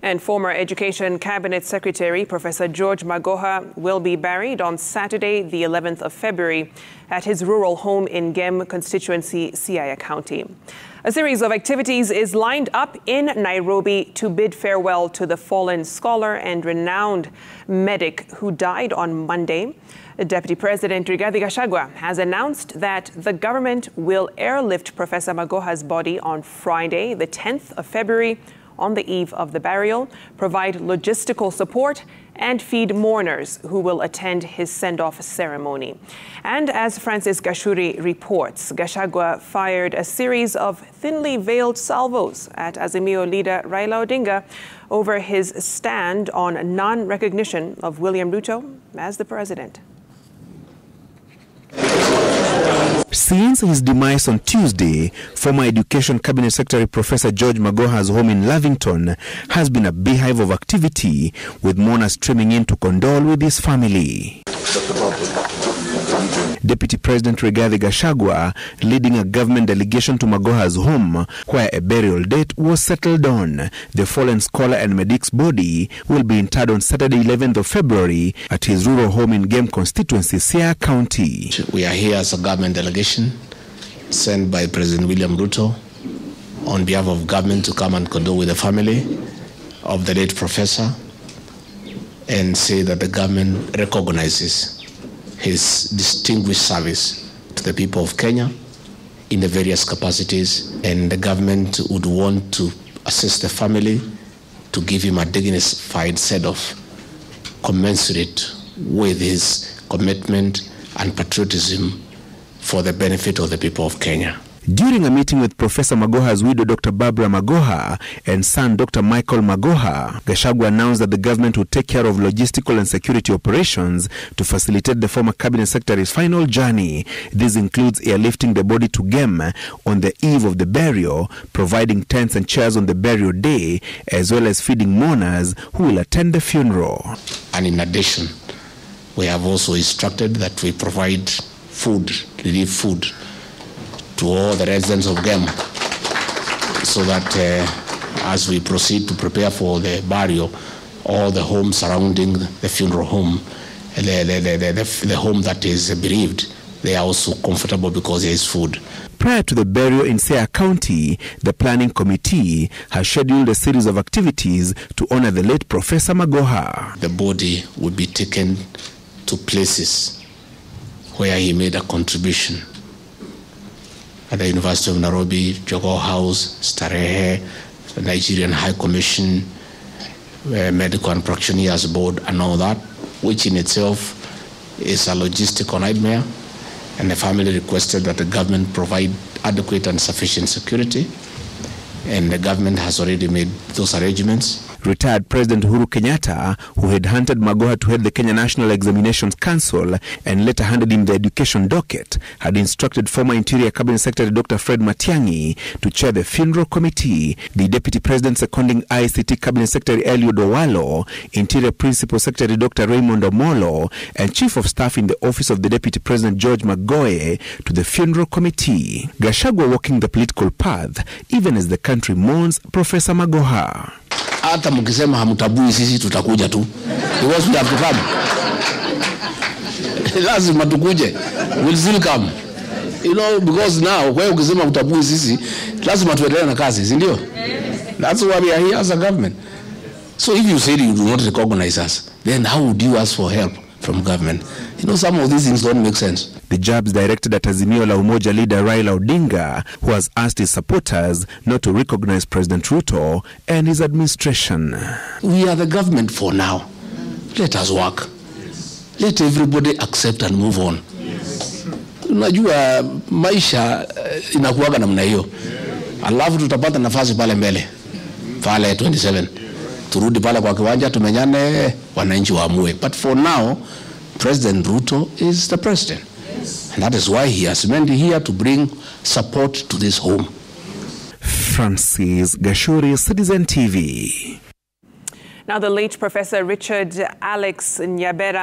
And former Education Cabinet Secretary Professor George Magoha will be buried on Saturday, the 11th of February, at his rural home in Gem constituency, Siaya County. A series of activities is lined up in Nairobi to bid farewell to the fallen scholar and renowned medic who died on Monday. Deputy President Rigathi Gachagua has announced that the government will airlift Professor Magoha's body on Friday, the 10th of February, on the eve of the burial, provide logistical support and feed mourners who will attend his send-off ceremony. And as Francis Gashuri reports, Gachagua fired a series of thinly veiled salvos at Azimio leader Raila Odinga over his stand on non-recognition of William Ruto as the president. Since his demise on Tuesday, former Education Cabinet Secretary Professor George Magoha's home in Lavington has been a beehive of activity, with mourners streaming in to condole with his family. Deputy President Rigathi Gachagua leading a government delegation to Magoha's home, where a burial date was settled on. The fallen scholar and medic's body will be interred on Saturday, 11th of February, at his rural home in Gem constituency, Siaya County. We are here as a government delegation sent by President William Ruto on behalf of government to come and condole with the family of the late professor and say that the government recognizes his distinguished service to the people of Kenya in the various capacities, and the government would want to assist the family to give him a dignified set of commensurate with his commitment and patriotism for the benefit of the people of Kenya. During a meeting with Professor Magoha's widow, Dr. Barbara Magoha, and son, Dr. Michael Magoha, Gachagua announced that the government would take care of logistical and security operations to facilitate the former cabinet secretary's final journey. This includes airlifting the body to Gem on the eve of the burial, providing tents and chairs on the burial day, as well as feeding mourners who will attend the funeral. And in addition, we have also instructed that we provide food, relief food, to all the residents of Gem, so that as we proceed to prepare for the burial, all the homes surrounding the funeral home, the home that is bereaved, they are also comfortable because there is food. Prior to the burial in Siaya County, the planning committee has scheduled a series of activities to honor the late Professor Magoha. The body would be taken to places where he made a contribution. At the University of Nairobi, Jogo House, Starehe, the Nigerian High Commission, Medical and Practitioners Board, and all that, which in itself is a logistical nightmare. And the family requested that the government provide adequate and sufficient security. And the government has already made those arrangements. Retired President Uhuru Kenyatta, who had hunted Magoha to head the Kenya National Examinations Council and later handed him the education docket, had instructed former Interior Cabinet Secretary Dr. Fred Matiang'i to chair the funeral committee. The Deputy President seconding ICT Cabinet Secretary Eliud Owalo, Interior Principal Secretary Dr. Raymond Omolo, and Chief of Staff in the Office of the Deputy President George Magoha to the funeral committee. Gachagua walking the political path, even as the country mourns Professor Magoha. Hata mkisema hamutabui sisi tutakuja tu. Because we have to come. Lazima tukuje. We'll still come. You know, because now, kwa ukisema utabui sisi, lazima tuendelee na kazi, si ndio? That's why we are here as a government. So if you say you do not recognize us, then how would you ask for help from government? You know, some of these things don't make sense. The jabs directed at Azimio la Umoja leader Raila Odinga, who has asked his supporters not to recognize President Ruto and his administration. We are the government for now. Let us work. Let everybody accept and move on. Unajua maisha inakuwaga namna hiyo. Alafu tutapata nafasi pale mbele. Pale 27. Turudi pale kwa kiwanja tumenyane wananchi waamue. But for now, President Ruto is the president. And that is why he has been here to bring support to this home. Francis Gashuri, Citizen TV. Now, the late Professor Richard Alex Nyabera